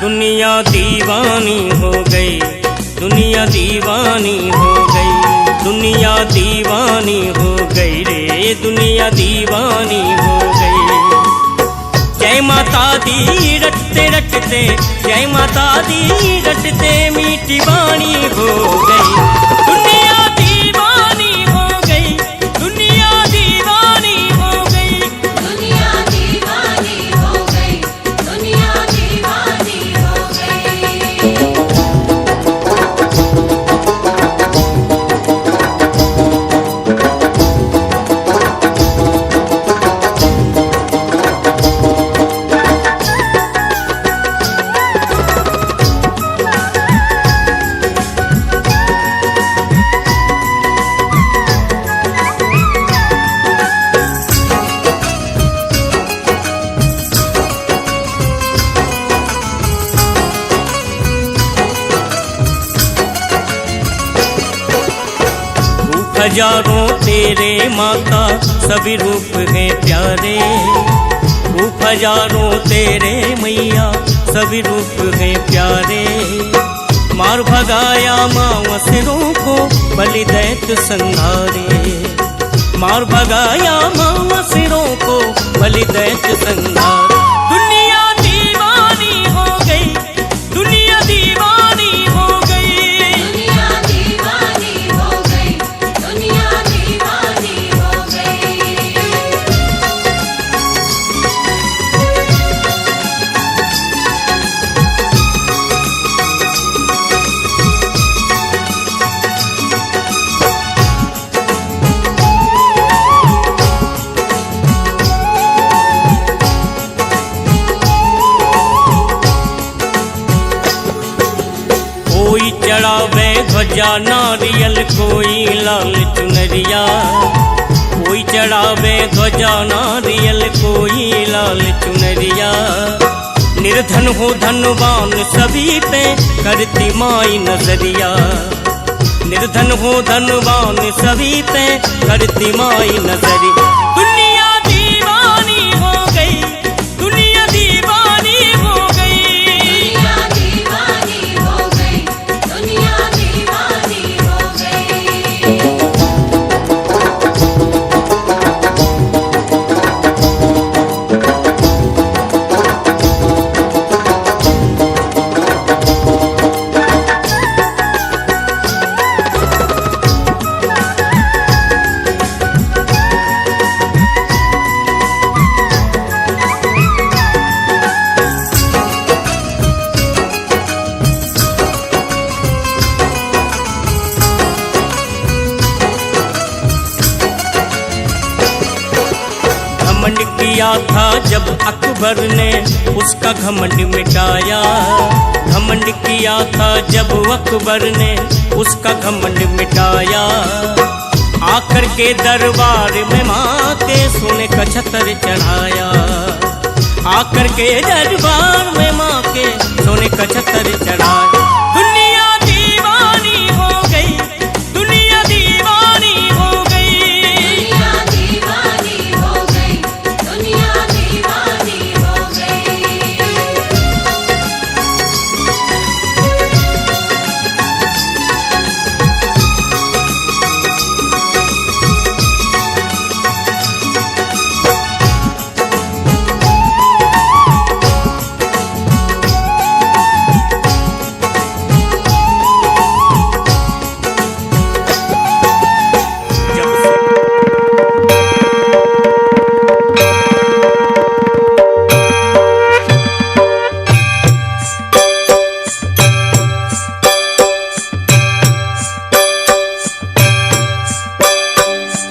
दुनिया दीवानी हो गई, दुनिया दीवानी हो गई, दुनिया दीवानी हो गई रे, दुनिया दीवानी हो गई। जय माता दी रटते रटते, जय माता दी रटते मीठी वाणी हो गई। दुनिया दीवानी हो गई, दुनिया दीवानी हो गई, दुनिया दीवानी हो गई, दुनिया दीवानी हो गई। हजारों तेरे माता सभी रूप हैं प्यारे, रूप हजारों तेरे मैया सभी रूप हैं प्यारे। मार भगाया मावसरों को बलि दैत्य संहारे, मार भगाया मावसरों को बलि दैत्य संहारे। दुनिया दीवानी हो गई, दुनिया दीवानी हो गई, दुनिया दीवानी हो गई, दुनिया दीवानी हो गई। कोई चढ़ावे ध्वजा नारियल, कोई लाल चुनरिया, कोई चढ़ावे ध्वजा नारियल, कोई लाल चुनरिया। निर्धन हो धनवान सभी पे करती माई नजरिया, निर्धन हो धनवान सभी पे करती माई नजरिया। दुनिया दीवानी हो गई, दुनिया दीवानी हो गई, दुनिया दीवानी हो गई, दुनिया दीवानी हो गई। घमंड किया था जब अकबर ने उसका घमंड मिटाया, घमंड किया था जब अकबर ने उसका घमंड मिटाया। आकर के दरबार में माँ के सोने का छतर चढ़ाया, आकर के दरबार में माँ के सोने का छतर चढ़ाया। दुनिया दीवानी हो गई, दुनिया दीवानी हो गई, दुनिया दीवानी हो गई, दुनिया दीवानी हो गई।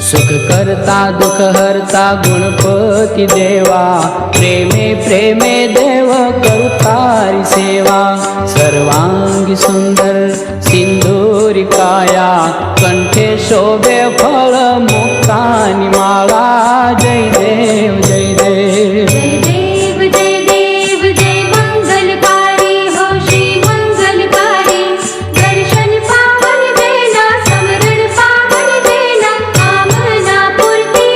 सुख करता दुख हरता गुणपति देवा, प्रेमे प्रेमे देव करू तारी सेवा। सर्वांगी सुंदर सिंदूरी काया, कंठे शोभे फळ मुक्तानी माळा। जय देव जय देव, जय देव जय देव जय मंगलकारी हो श्री मंगलकारी। दर्शन पावन देना, समरण पावन देना, कामना पूर्ति।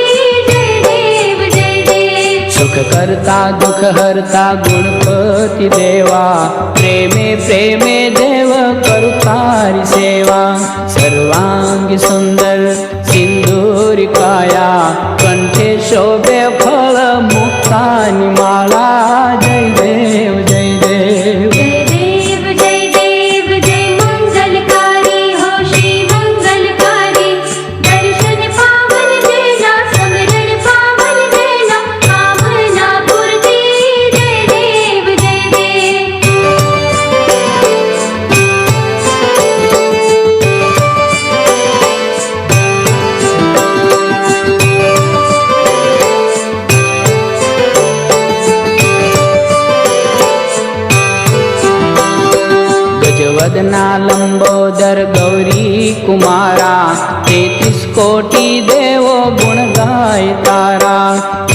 जय देव जय देव, सुख करता दुख हरता गुणपति गणपति देवा प्रेमे प्रेमे देव करू तारी सेवा सर्वांगी सुंदर सिंदूरी काया कंठे शोभे फळ मुक्तानी माळा जय देव जय देव जय देव जय देव जय मंगलकारी हो श्री मंगलकारी दर्शन पावन देना समरण पावन देना कामना पूर्ति जय देव जय देव गजवदना लंबोदर गौरी कुमारा 33 कोटि देवो गुण गाय तारा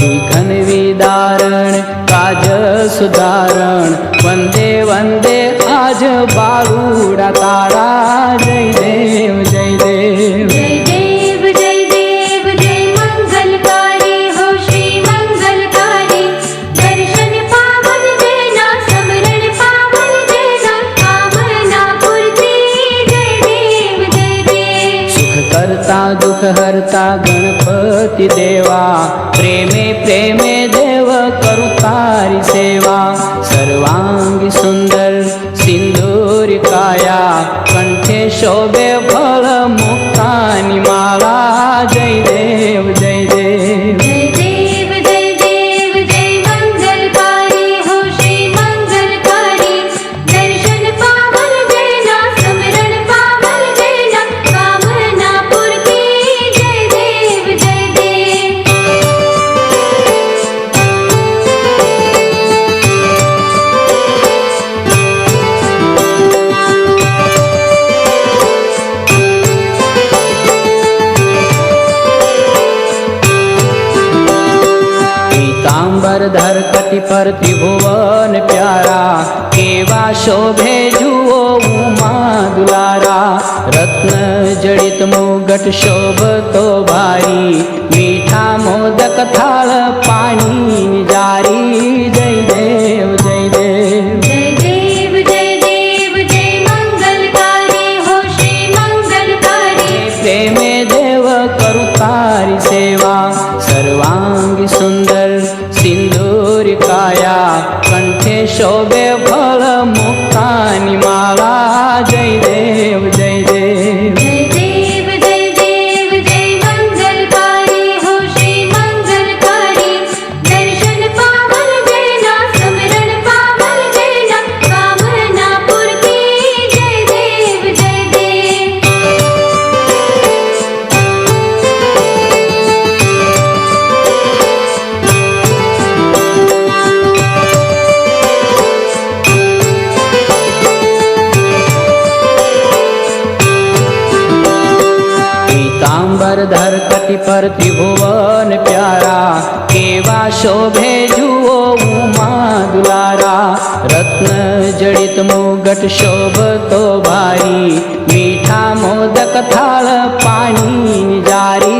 घन विदारण काज सुधारण वंदे वंदे आज बाळूड़ा तारा जय देव जय देव जय देव जय देव जय मंगलकारी हो श्री मंगलकारी दर्शन पावन देना समरण पावन देना कामना पूर्ति जय देव जय देव सुख करता दुख हरता गणपति देवा प्रेमे प्रेमे देव करू तारी सेवा सर्वांगी सुंदर सिंदूरी काया कंठे शोभे फळ मुक्तानी माळा जय देव जय देव जय देव जय देव जय मंगलकारी हो श्री मंगलकारी दर्शन पावन देना समरण पावन देना कामना पूर्ति जय देव जय देव पीतांबर धर कटि पर त्रिभुवन प्यारा केवा शोभे जुओ उमा दुलारा रत्न जड़ित मुगट शोभतो भारी मीठा मोदक थाल पानी जारी जय देव जय देव जय देव जय देव जय मंगलकारी हो श्री मंगलकारी प्रेमे देव करू तारी सेवा सर्वांगी सुंदर सिंदूरी काया कंठे शोभे फळ मुक्तानी माळा जय देव जय देव जय देव जय देव जय मंगलकारी हो श्री मंगलकारी दर्शन पावन देना समरण पावन देना कामना पूर्ति जय देव जय देव पीतांबर धर कटि पर त्रिभुवन प्यारा केवा शोभे जुओ उमा दुलारा रत्न जड़ित मुगट शोभतो भारी मीठा मोदक थाल पानी जारी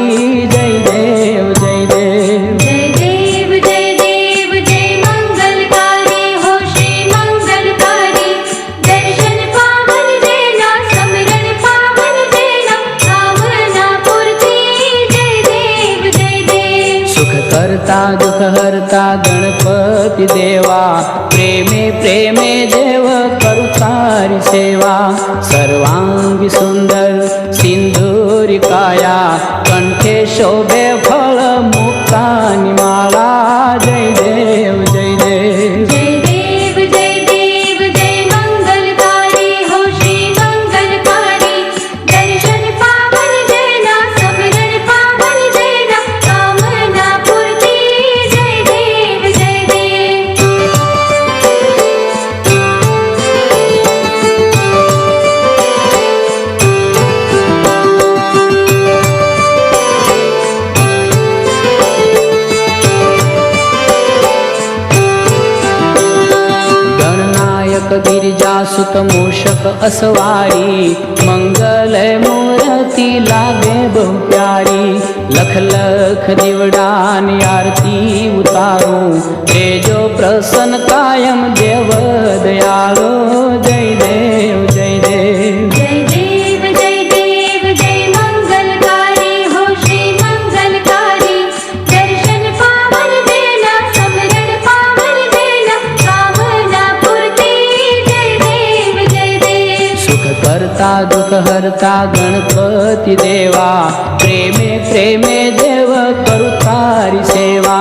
जय देव जय देव जय देव जय देव जय मंगलकारी हो श्री मंगलकारी दर्शन पावन देना समरण पावन देना कामना पूर्ति जय देव जय देव सुख करता दुख हरता गणपति देवा प्रेमे प्रेमे देव करू तारी सेवा सर्वांगी सुंदर सिंदूरी काया कंठे शोभे फळ मुक्तानी माळा जय देव जय देव जय देव जय देव जय मंगलकारी हो श्री मंगलकारी दर्शन पावन देना समरण पावन देना कामना पूर्ति जय देव जय देव मस्तक गिरिजा सुत मूषक असवारी, मंगल मूर्ति लागे बहु प्यारी। लख लख दीवडान आरती उतारूं, तेजो प्रसन्न कायम देव दयालो। जय देव जय देव जय देव जय देव जय मंगलकारी हो श्री मंगलकारी। दर्शन पावन देना समरण पावन देना, कामना पूर्ति। जय देव जय देव। सुख करता दुख हरता गणपति देवा, प्रेमे प्रेमे देव करू तारी सेवा।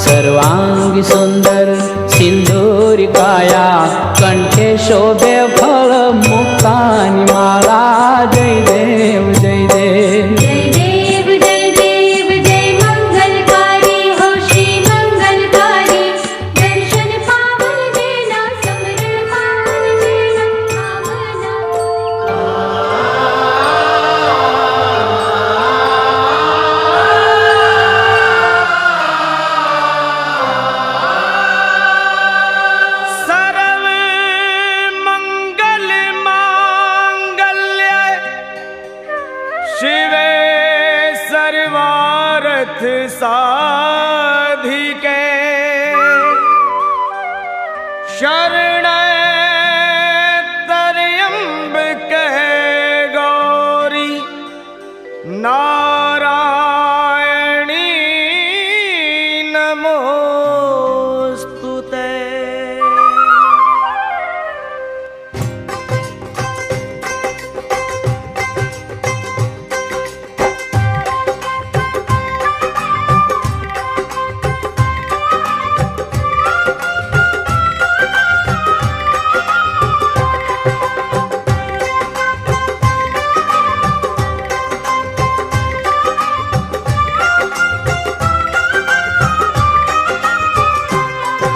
सर्वांगी सुंदर सिंदूरी काया, कंठे शोभे फल मुक्तानी माला। जय देव जय देव जय देव जय देव जय मंगलकारी हो श्री मंगलकारी। दर्शन पावन देना समरण पावन देना, कामना। सर्व मंगल मांगल्य शिवे सर्वार्थ साधिके, शरणं त्र्यंबके गौरी नारायणी नमोस्तुते।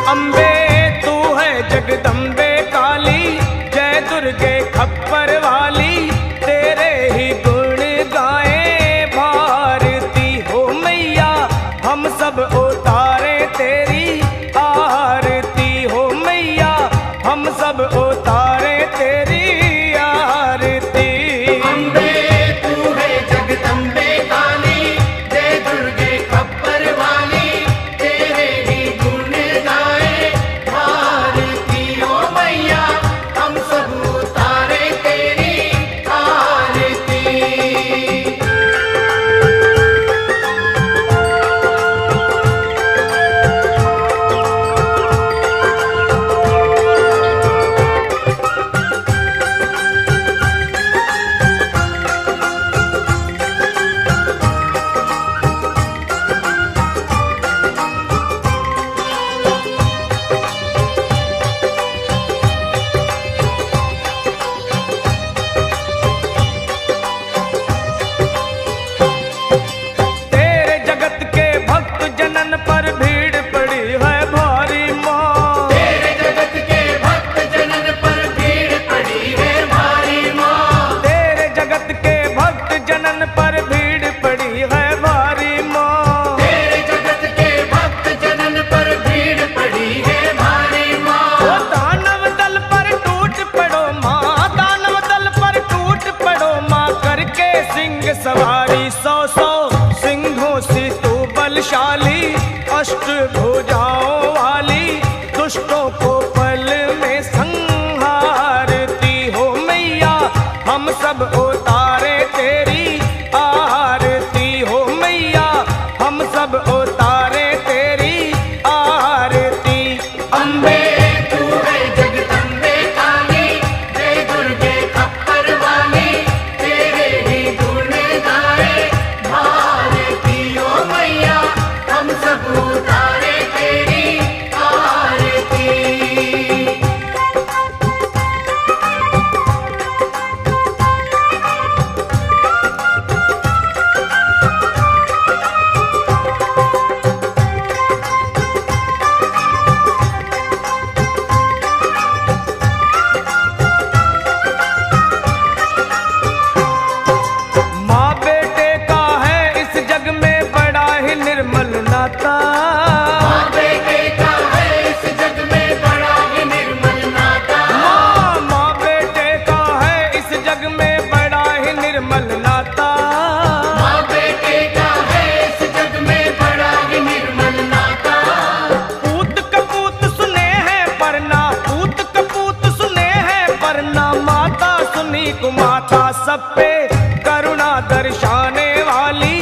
अम्बे तू है जगदम्बे काली, जय दुर्गे खप्पर वाली। तेरे ही गुण गाए भारती हो मैया, हम सब उतारे तेरी आरती हो मैया, हम सब उतारे तेरी आरती। अम्बे तू है जगदम्बे काली, जय दुर्गे खप्पर वाली। तेरे ही गुण गाए भारती ओ मैया, हम सब उतारे तेरी आरती। तेरे जगत के भक्त जनन पर भीड़ पड़ी है भारी माँ। तेरे जगत के भक्त जनन पर भीड़ पड़ी है भारी माँ। तेरे जगत के भक्त जनन पर भीड़ पड़ी है भारी माँ। तेरे जगत के भक्त जनन पर भीड़ पड़ी है भारी माँ। ओ दानव दल पर टूट पड़ो माँ, दानव दल पर टूट पड़ो माँ। करके सिंह सवारी 100 सिंहों से तू बलशाली। अष्ट भुजाओं वाली दुष्टों को पल में संहारती हो मैया, हम सब उतारे तेरी आरती हो मैया, हम सब उतारे तेरी आरती। अम्बे तू है जगदम्बे काली, जय दुर्गे खप्पर वाली। तेरे ही गुण गाए भारती ओ मैया, हम तू माता सब पे करुणा दर्शाने वाली,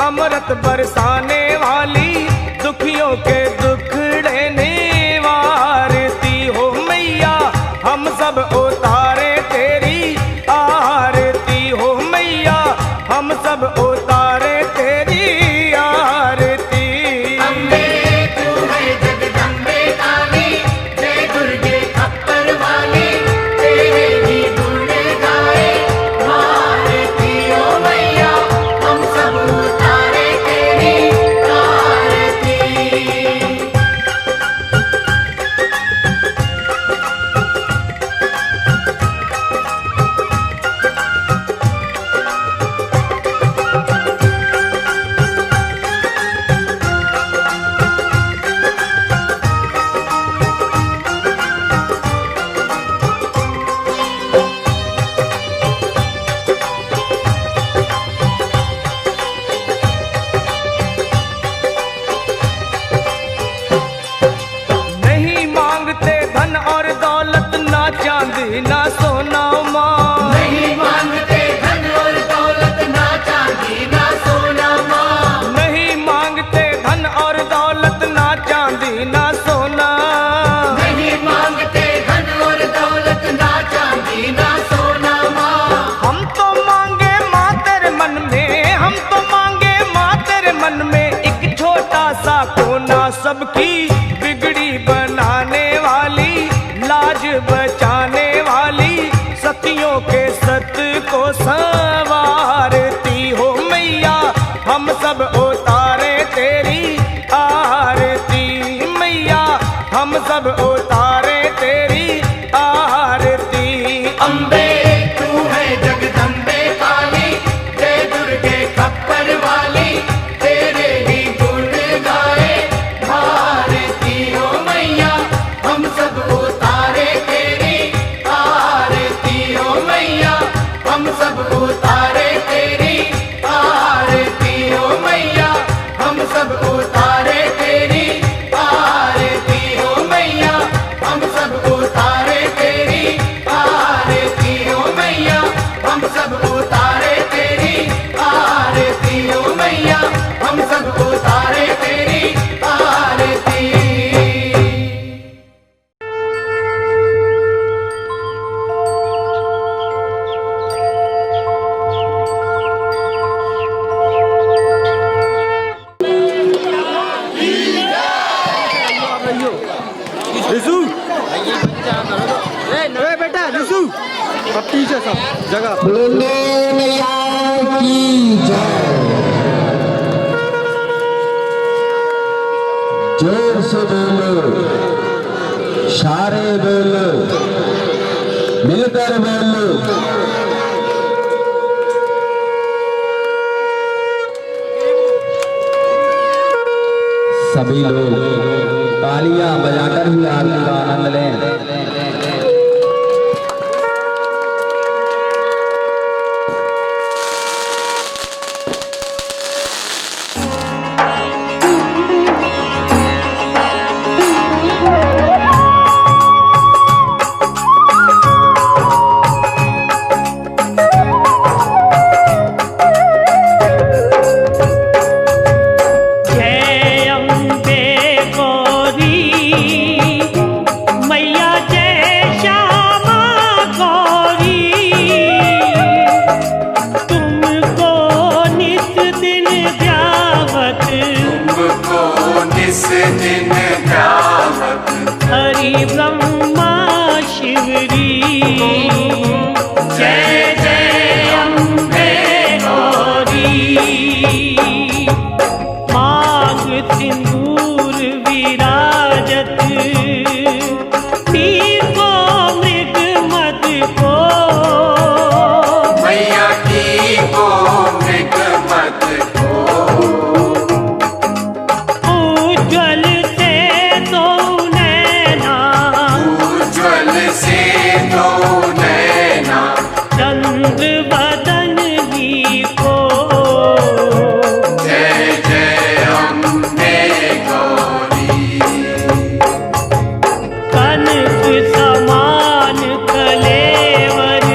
अमृत बरसाने वाली, दुखियों के दुखड़े निवारती हो मैया, हम सब उतारे तेरी आरती हो मैया, हम सब उतारे तेरी आरती। अम्बे तू है जगदम्बे काली, जय दुर्गे खप्पर वाली, तेरे ही गुण गाए भारती ओ मैया, हम सब उतारे तेरी आरती। नहीं मांगते धन और दौलत, ना चांदी ना सोना माँ। नहीं मांगते धन और दौलत, ना चांदी ना सोना माँ। नहीं मांगते धन और दौलत, ना चांदी ना सोना। नहीं मांगते धन और दौलत, ना चांदी ना सोना माँ। हम तो मांगे माँ तेरे मन में, हम तो मांगे माँ तेरे मन में, एक छोटा सा कोना सबकी बिगड़ी बनाने वाली, लाज बचाने वाली, सतियों के सत को संवारती हो मैया, हम सब उतारे तेरी आरती मैया, हम सब उतारे तेरी आरती। अम्बे तू है जगदम्बे काली, जय दुर्गे खप्पर वाली, तेरे ही गुण गाए भारती ओ मैया, हम सब उतारे तेरी आरती ओ मैया, हम सब उतारे तेरी आरती ओ मैया, हम सब उतारे तेरी आरती ओ मैया, हम सब उतारे तेरी आरती ओ मैया, हम सब उतारे तेरी आरती ओ मैया, हम सब उतारे तेरी आरती। जोर से बोलो, सारे बोलो, मिलकर बोलो। सभी लोग तालियां बजाकर ही आरती का आनंद लें। जय अम्बे गौरी मैया, जय श्यामा गौरी, तुमको नित दिन ध्यावत, तुमको निस दिन ध्यावत, हरि ब्रह्मा शिवरी। जय जय अम्बे गौरी, मांग सिंदूर विराजत, पीर को मृग मद को, मैया की को मृग मत को, उज्ज्वल से दो नैना, उज्ज्वल से दो नैना, चंद्र बदन भी को। जय जय अम्बे गौरी। कनक समान कलेवर,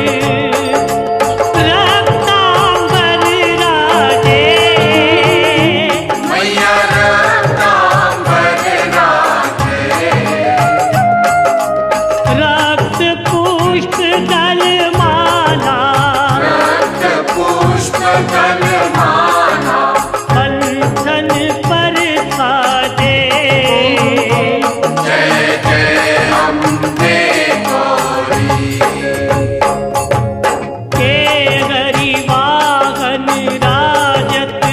पुष्प दलमाला रक्त पुष्प दलमाला कंठन पर साजे जय जय अम्बे गौरी के हरिवाहन राजत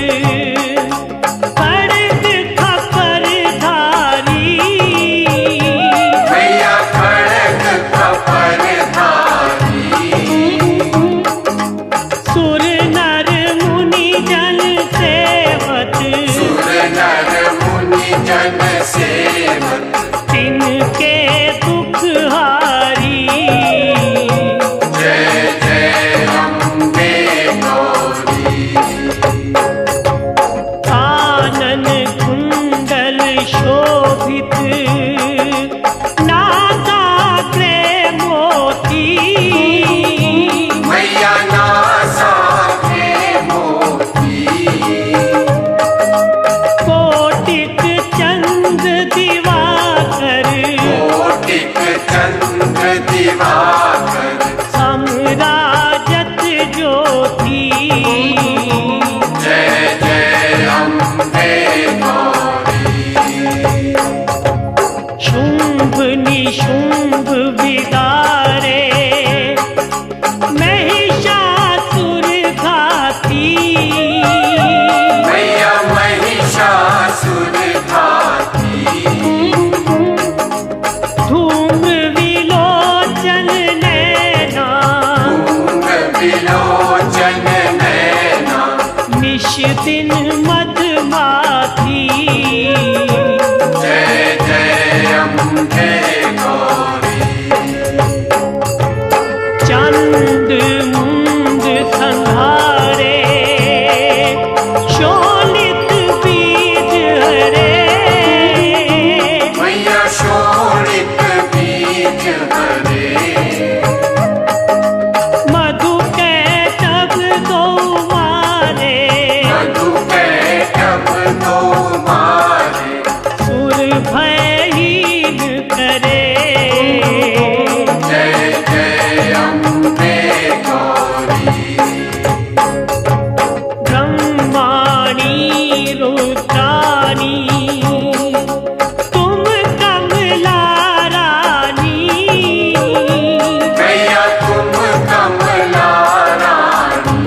खड़ग खपर धारी मैया खड़ग खपर धारी सुर नर मुनि जन सेवत सुर नर मुनि जन सेवक तिनके दुख हारी जय जय अम्बे गौरी कानन कुंडल शोभित नासाग्रे मोती मैया नासा के मोती कोटिक चंद दिवाकर कोटिक चंद्र दिवाकर समराजत ज्योति जय जय अम्बे गौरी शुंभ निशुंभ विदारे महिषासुर घाती मैया महिषासुर घाती धूम विलोचन नैना विलोचन नैना निश दिन मधुमाती जय जय अम्बे गौरी चंद मुंद संहारे शोलित बीज हरे मैया शोणित बीज हरे मधु कैटभ दो मारे मधु कैटभ दो मारे सुर भयहीन करे जय जय अम्बे गौरी ब्रह्माणी रुद्राणी तुम कमला रानी मैया तुम कमला रानी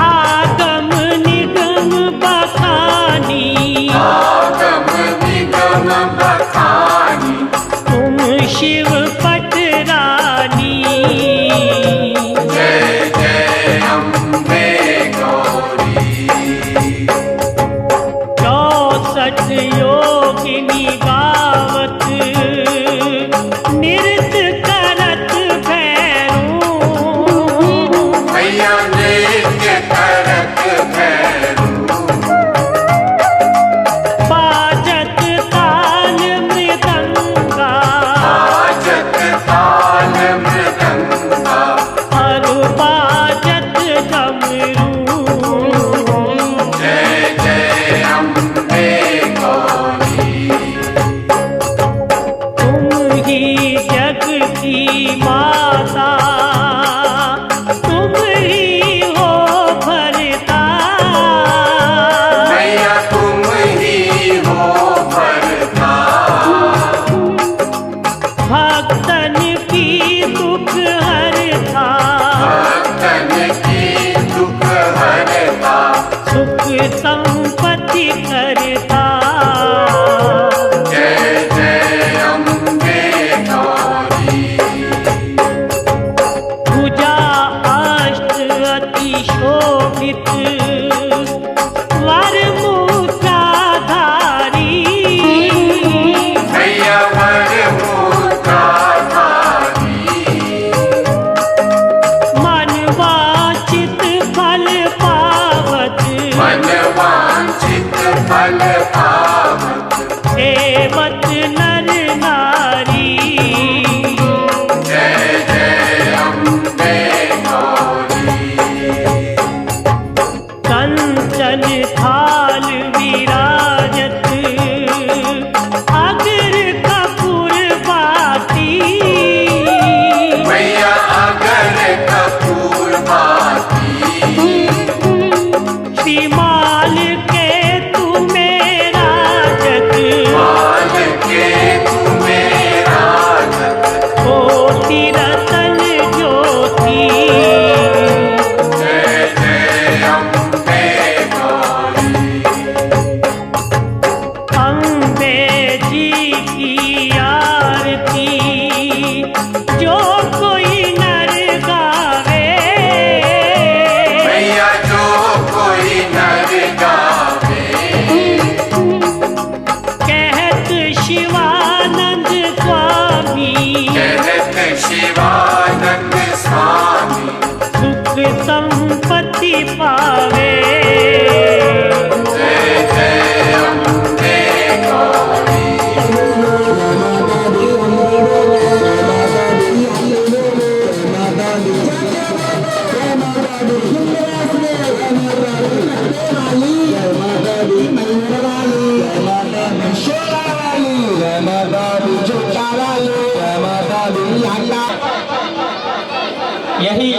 आगम निगम बखानी आगम निगम बखानी तुम शिव पट रानी जय जय अम्बे गौरी 64 योगिनी गावत नृत्य करत भैरू मैया नृत्य करत भैरू बाजत ताल मृदंगा बाजत ताल मृदंगा हर बाजत डमरू जय जय अम्बे गौरी तुम ही जग की माता तुम ही हो भरता मैया तुम ही हो भरता भक्तन की दुख हरता भक्तन की दुख हरता सुख संपत्ति करता जय जय अम्बे गौरी भुजा अष्ट अति शोभित वर मुद्राधारी मैया वर मुद्राधारी मन शिवानंद स्वामी। सुख संपत्ति पावे, जय जय अम्बे गौरी। यही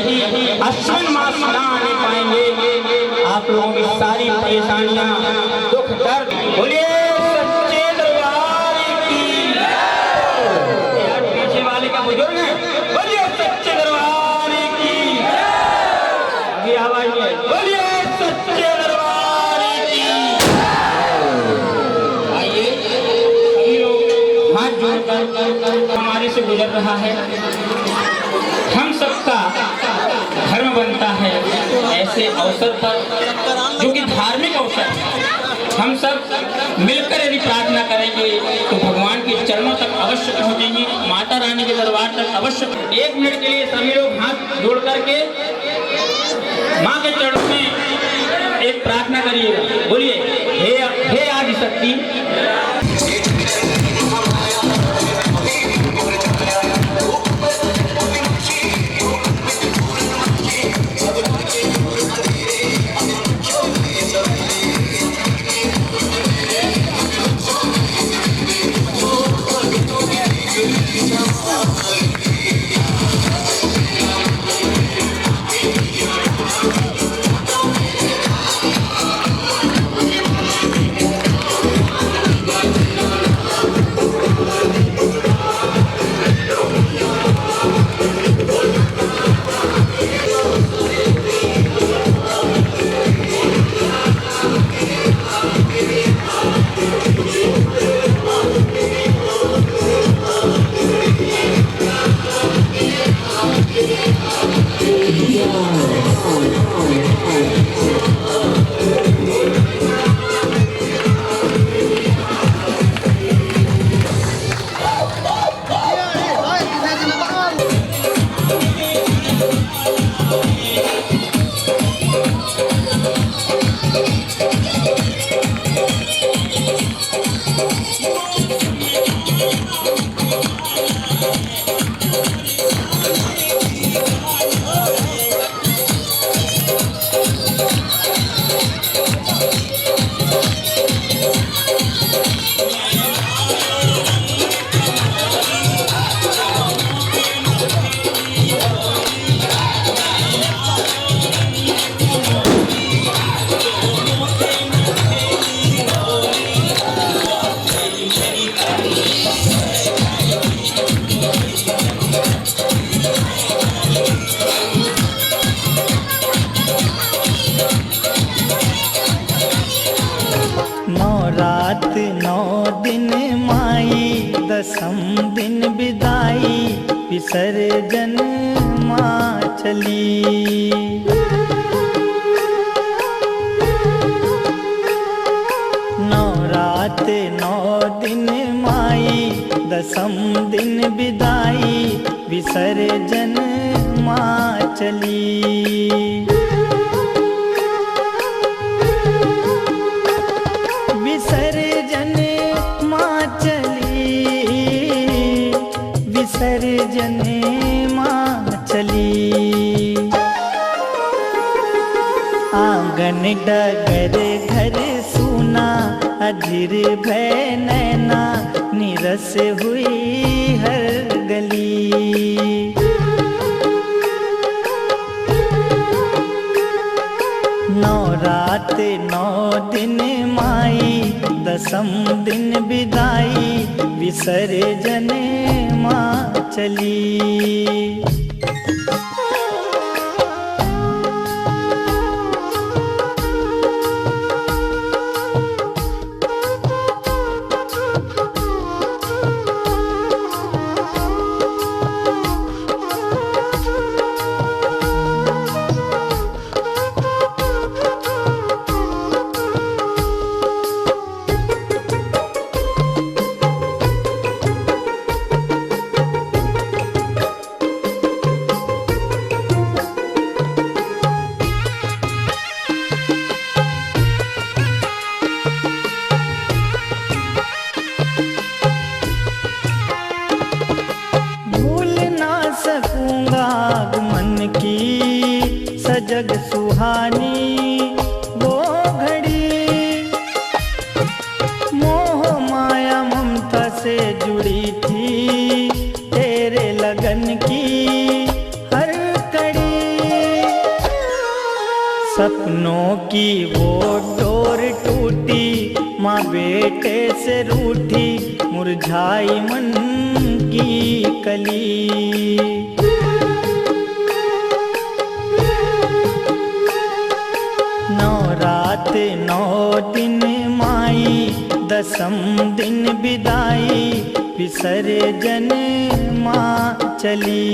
अश्विन मास ना आने पाएंगे, आप लोगों की सारी परेशानियां, दुख दर्द, बोलिए सच्चे दरबार की। यार पीछे वाले का बुजुर्ग है, बोलिए सच्चे दरबार की। अभी आवाज नहीं आई, बोलिए सच्चे दरबार की। आइए सभी लोग हाथ जोड़कर हमारे से गुजर रहा है। हम सबका धर्म बनता है ऐसे अवसर पर, जो कि धार्मिक अवसर है, हम सब मिलकर यदि प्रार्थना करेंगे तो भगवान के चरणों तक अवश्य पहुंचेंगे, माता रानी के दरबार तक अवश्य। 1 मिनट के लिए सभी लोग हाथ जोड़ करके माँ के चरणों में एक प्रार्थना करिएगा। बोलिए हे आदिशक्ति। रात 9 दिन माई, 10म दिन विदाई, विसर्जन माँ चली। 9 रात 9 दिन माई, 10म दिन विदाई, विसर्जन माँ चली। विसर्जन माँ चली, विसर्जन माँ चली। आंगन डगर घर सूना, अधीर भय नैना, निरस हुई हर गली। 9 रात 9 दिन माई, 10म दिन विदाई, विसर्जन माँ चली। जग सुहानी वो घड़ी, मोह माया ममता से जुड़ी थी तेरे लगन की हर कड़ी। सपनों की वो डोर टूटी, माँ बेटे से रूठी, मुरझाई मन की कली। नौ रात नौ दिन माई, दसम दिन विदाई, विसर्जन माँ चली।